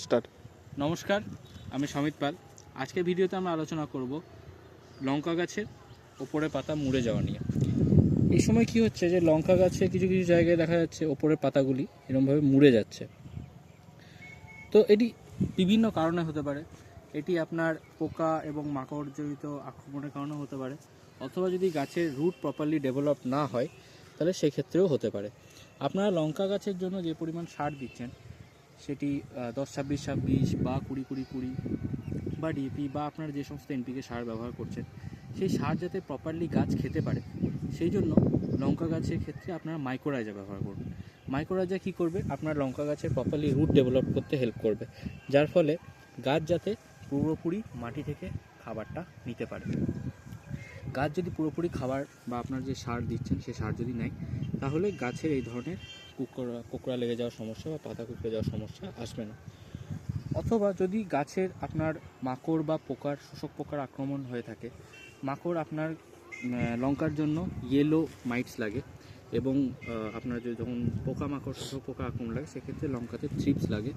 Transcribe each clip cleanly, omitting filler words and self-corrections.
Start. নমস্কার, আমি সমিত পাল। আজকের ভিডিওতে আমরা আলোচনা করব লঙ্কা গাছের ওপরে পাতা মুড়ে যাওয়া নিয়ে। এই সময় কি হচ্ছে যে লঙ্কা গাছে কিছু কিছু জায়গায় দেখা যাচ্ছে ওপরের পাতাগুলি এরকমভাবে মুড়ে যাচ্ছে। তো এটি বিভিন্ন কারণে হতে পারে। এটি আপনার পোকা এবং মাকড়জনিত আক্রমণের কারণেও হতে পারে, অথবা যদি গাছের রুট প্রপারলি ডেভেলপ না হয় তাহলে সেক্ষেত্রেও হতে পারে। আপনারা লঙ্কা গাছের জন্য যে পরিমাণ সার দিচ্ছেন সেটি 10-26-26 বা 20-20-20 বা ডিএপি বা আপনার যে সমস্ত এনপিকে সার ব্যবহার করছেন, সেই সার যাতে প্রপারলি গাছ খেতে পারে সেই জন্য লঙ্কা গাছের ক্ষেত্রে আপনারা মাইক্রোরাইজা ব্যবহার করবেন। মাইক্রোরাইজা কী করবে, আপনার লঙ্কা গাছের প্রপারলি রুট ডেভেলপ করতে হেল্প করবে, যার ফলে গাছ যাতে পুরোপুরি মাটি থেকে খাবারটা নিতে পারে। গাছ যদি পুরোপুরি খাবার বা আপনার যে সার দিচ্ছেন সে সার যদি নেয়, তাহলে গাছের এই ধরনের কোঁকড়া লেগে যাওয়ার সমস্যা বা পাতা কুঁকড়ে যাওয়ার সমস্যা আসবে না। অথবা যদি গাছের আপনার মাকড় বা পোকার শোষক পোকার আক্রমণ হয়ে থাকে, মাকড় আপনার লঙ্কার জন্য ইয়েলো মাইটস লাগে, এবং আপনার যখন পোকামাকড় শোষক পোকা আক্রমণ লাগে সেক্ষেত্রে লঙ্কাতে থ্রিপস লাগে,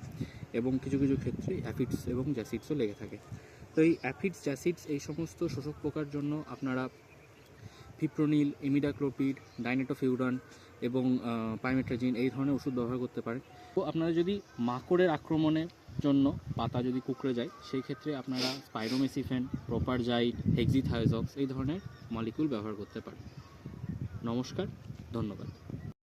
এবং কিছু কিছু ক্ষেত্রে অ্যাফিডস এবং জ্যাসিডসও লেগে থাকে। তো এই অ্যাফিডস জ্যাসিডস এই সমস্ত শোষক পোকার জন্য আপনারা ফিপ্রোনিল, ইমিডাক্লোপিড, ডাইনেটোফিউরান এবং পাইমেট্রাজিন এই ধরনের ওষুধ ব্যবহার করতে পারেন। তো আপনারা যদি মাকড়ের আক্রমণের জন্য পাতা যদি কুঁকড়ে যায় সেই ক্ষেত্রে আপনারা স্পাইরোমেসিফেন, প্রোপারজাইড, হেক্সিথায়োজক্স এই ধরনের মলিকিউল ব্যবহার করতে পারেন। নমস্কার, ধন্যবাদ।